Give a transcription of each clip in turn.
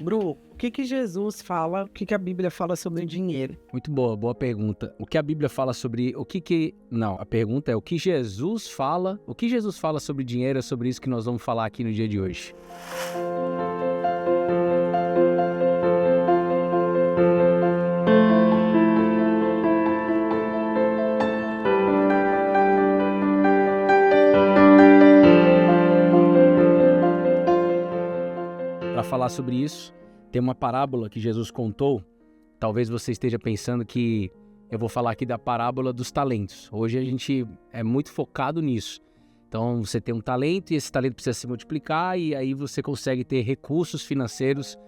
Bru, o que Jesus fala, o que a Bíblia fala sobre dinheiro? Muito boa pergunta. O que a Bíblia fala sobre Não, a pergunta é o que Jesus fala sobre dinheiro, é sobre isso que nós vamos falar aqui no dia de hoje. Para falar sobre isso, tem uma parábola que Jesus contou. Talvez você esteja pensando que eu vou falar aqui da parábola dos talentos. Hoje a gente é muito focado nisso. Então você tem um talento e esse talento precisa se multiplicar e aí você consegue ter recursos financeiros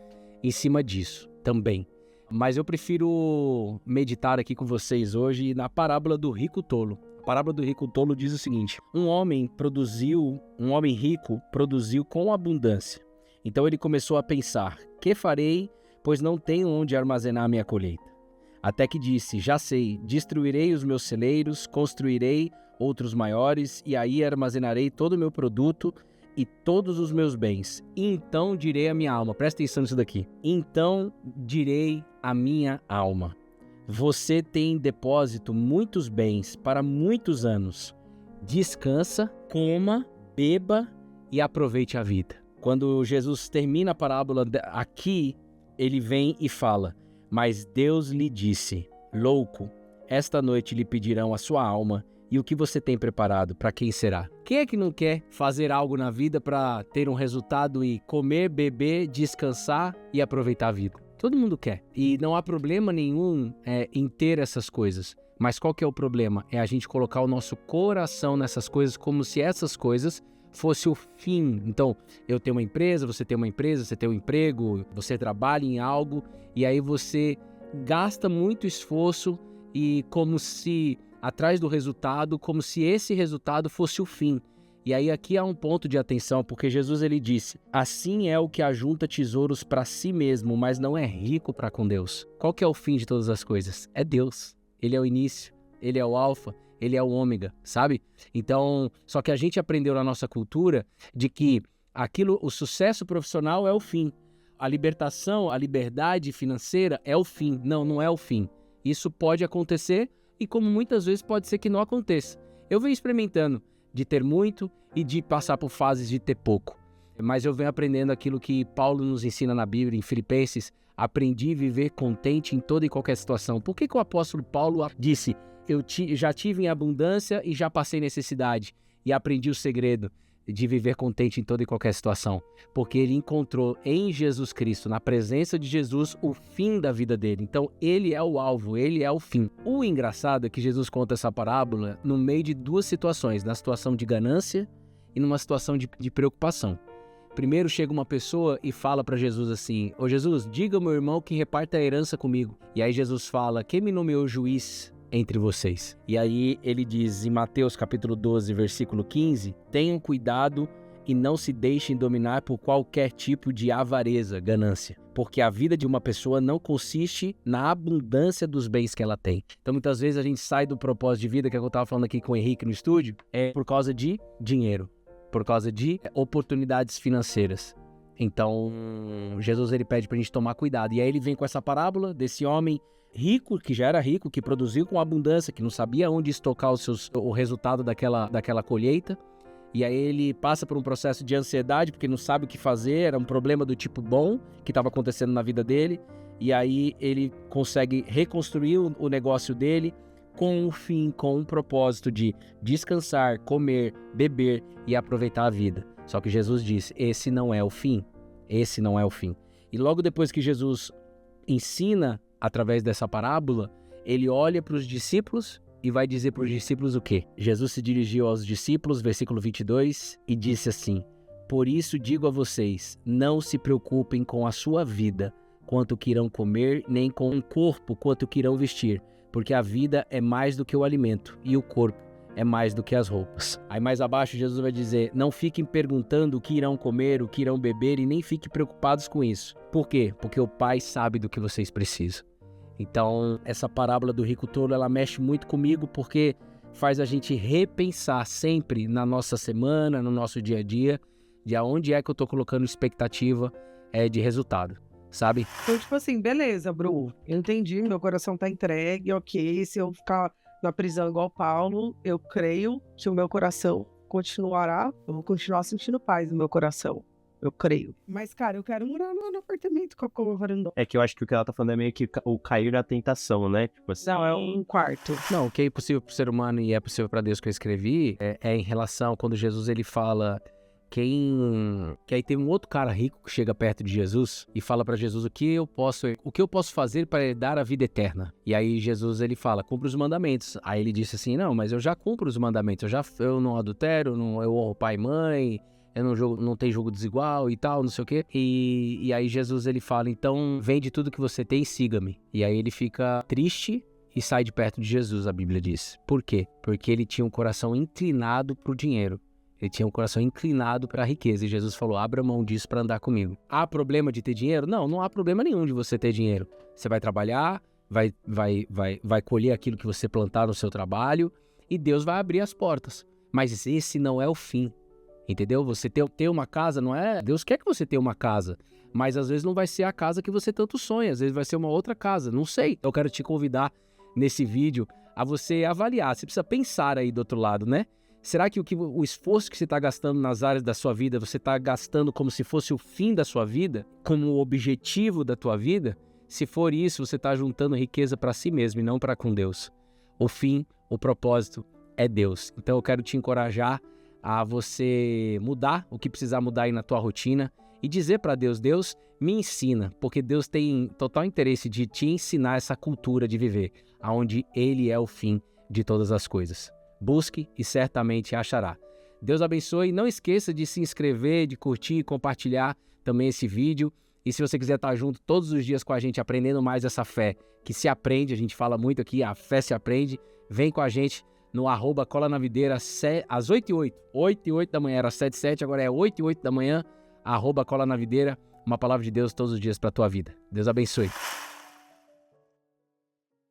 em cima disso também. Mas eu prefiro meditar aqui com vocês hoje na parábola do rico tolo. A parábola do rico tolo diz o seguinte: um homem rico produziu com abundância. Então ele começou a pensar: que farei, pois não tenho onde armazenar minha colheita? Até que disse: já sei, destruirei os meus celeiros, construirei outros maiores, e aí armazenarei todo o meu produto e todos os meus bens. Então direi à minha alma, presta atenção nisso daqui. Então direi à minha alma: você tem em depósito muitos bens para muitos anos. Descansa, coma, beba e aproveite a vida. Quando Jesus termina a parábola aqui, ele vem e fala: mas Deus lhe disse: louco, esta noite lhe pedirão a sua alma, e o que você tem preparado, para quem será? Quem é que não quer fazer algo na vida para ter um resultado e comer, beber, descansar e aproveitar a vida? Todo mundo quer. E não há problema nenhum em ter essas coisas. Mas qual que é o problema? É a gente colocar o nosso coração nessas coisas como se essas coisas fosse o fim. Então, eu tenho uma empresa, você tem uma empresa, você tem um emprego, você trabalha em algo e aí você gasta muito esforço e como se atrás do resultado, como se esse resultado fosse o fim. E aí aqui há um ponto de atenção, porque Jesus ele disse: assim é o que ajunta tesouros para si mesmo, mas não é rico para com Deus. Qual que é o fim de todas as coisas? É Deus. Ele é o início, ele é o alfa, ele é o ômega, sabe? Então, só que a gente aprendeu na nossa cultura de que o sucesso profissional é o fim. A libertação, a liberdade financeira é o fim. Não, não é o fim. Isso pode acontecer e como muitas vezes pode ser que não aconteça. Eu venho experimentando de ter muito e de passar por fases de ter pouco. Mas eu venho aprendendo aquilo que Paulo nos ensina na Bíblia, em Filipenses: aprendi a viver contente em toda e qualquer situação. Por que o apóstolo Paulo disse: já tive em abundância e já passei necessidade e aprendi o segredo de viver contente em toda e qualquer situação? Porque ele encontrou em Jesus Cristo, na presença de Jesus, o fim da vida dele. Então ele é o alvo, ele é o fim. O engraçado é que Jesus conta essa parábola no meio de duas situações: na situação de ganância e numa situação de preocupação. Primeiro chega uma pessoa e fala para Jesus assim: ô Jesus, diga ao meu irmão que reparta a herança comigo. E aí Jesus fala: quem me nomeou juiz entre vocês? E aí ele diz em Mateus capítulo 12, versículo 15: tenham cuidado e não se deixem dominar por qualquer tipo de avareza, ganância, porque a vida de uma pessoa não consiste na abundância dos bens que ela tem. Então muitas vezes a gente sai do propósito de vida, que eu estava falando aqui com o Henrique no estúdio, por causa de dinheiro, por causa de oportunidades financeiras. Então Jesus ele pede pra gente tomar cuidado. E aí ele vem com essa parábola desse homem rico, que já era rico, que produziu com abundância, que não sabia onde estocar o resultado daquela colheita. E aí ele passa por um processo de ansiedade, porque não sabe o que fazer, era um problema do tipo bom que estava acontecendo na vida dele. E aí ele consegue reconstruir o negócio dele com um fim, com um propósito de descansar, comer, beber e aproveitar a vida. Só que Jesus disse: esse não é o fim, esse não é o fim. E logo depois que Jesus ensina através dessa parábola, ele olha para os discípulos e vai dizer para os discípulos o quê? Jesus se dirigiu aos discípulos, versículo 22, e disse assim: por isso digo a vocês, não se preocupem com a sua vida, quanto que irão comer, nem com o corpo, quanto que irão vestir, porque a vida é mais do que o alimento, e o corpo é mais do que as roupas. Aí mais abaixo Jesus vai dizer: não fiquem perguntando o que irão comer, o que irão beber, e nem fiquem preocupados com isso. Por quê? Porque o Pai sabe do que vocês precisam. Então, essa parábola do rico tolo, ela mexe muito comigo, porque faz a gente repensar sempre na nossa semana, no nosso dia a dia, de aonde é que eu estou colocando expectativa de resultado. sabe? Então, tipo assim, beleza, Bru, eu entendi, meu coração tá entregue, ok, se eu ficar na prisão igual Paulo, eu creio que o meu coração continuará, eu vou continuar sentindo paz no meu coração, eu creio. Mas, cara, eu quero morar no apartamento com a cama varandona. É que eu acho que o que ela tá falando é meio que o cair na tentação, né? Tipo assim. Não, é um quarto. Não, o que é impossível pro ser humano e é possível para Deus que eu escrevi é em relação quando Jesus ele fala que aí tem um outro cara rico que chega perto de Jesus e fala para Jesus o que eu posso fazer para herdar a vida eterna. E aí Jesus ele fala, cumpre os mandamentos. Aí ele disse assim, não, mas eu já cumpro os mandamentos, eu não adultero, eu honro pai e mãe, eu não tenho jogo desigual e tal, não sei o quê. E aí Jesus ele fala, então vende tudo que você tem e siga-me. E aí ele fica triste e sai de perto de Jesus, a Bíblia diz. Por quê? Porque ele tinha um coração inclinado pro dinheiro. Ele tinha um coração inclinado para a riqueza. E Jesus falou, abra mão disso para andar comigo. Há problema de ter dinheiro? Não, não há problema nenhum de você ter dinheiro. Você vai trabalhar, vai colher aquilo que você plantar no seu trabalho e Deus vai abrir as portas. Mas esse não é o fim. Entendeu? Você ter uma casa não é... Deus quer que você tenha uma casa, mas às vezes não vai ser a casa que você tanto sonha, às vezes vai ser uma outra casa, não sei. Eu quero te convidar nesse vídeo a você avaliar, você precisa pensar aí do outro lado, né? Será que o esforço que você está gastando nas áreas da sua vida, você está gastando como se fosse o fim da sua vida, como o objetivo da tua vida? Se for isso, você está juntando riqueza para si mesmo e não para com Deus. O fim, o propósito é Deus. Então eu quero te encorajar a você mudar o que precisar mudar aí na tua rotina e dizer para Deus, Deus me ensina, porque Deus tem total interesse de te ensinar essa cultura de viver, onde Ele é o fim de todas as coisas. Busque e certamente achará. Deus abençoe. Não esqueça de se inscrever, de curtir e compartilhar também esse vídeo. E se você quiser estar junto todos os dias com a gente, aprendendo mais essa fé que se aprende, a gente fala muito aqui, a fé se aprende, vem com a gente no @colanavideira às 8h08. 8h08 da manhã, era 7h07, agora é 8h08 da manhã, @colanavideira, uma palavra de Deus todos os dias para a tua vida. Deus abençoe.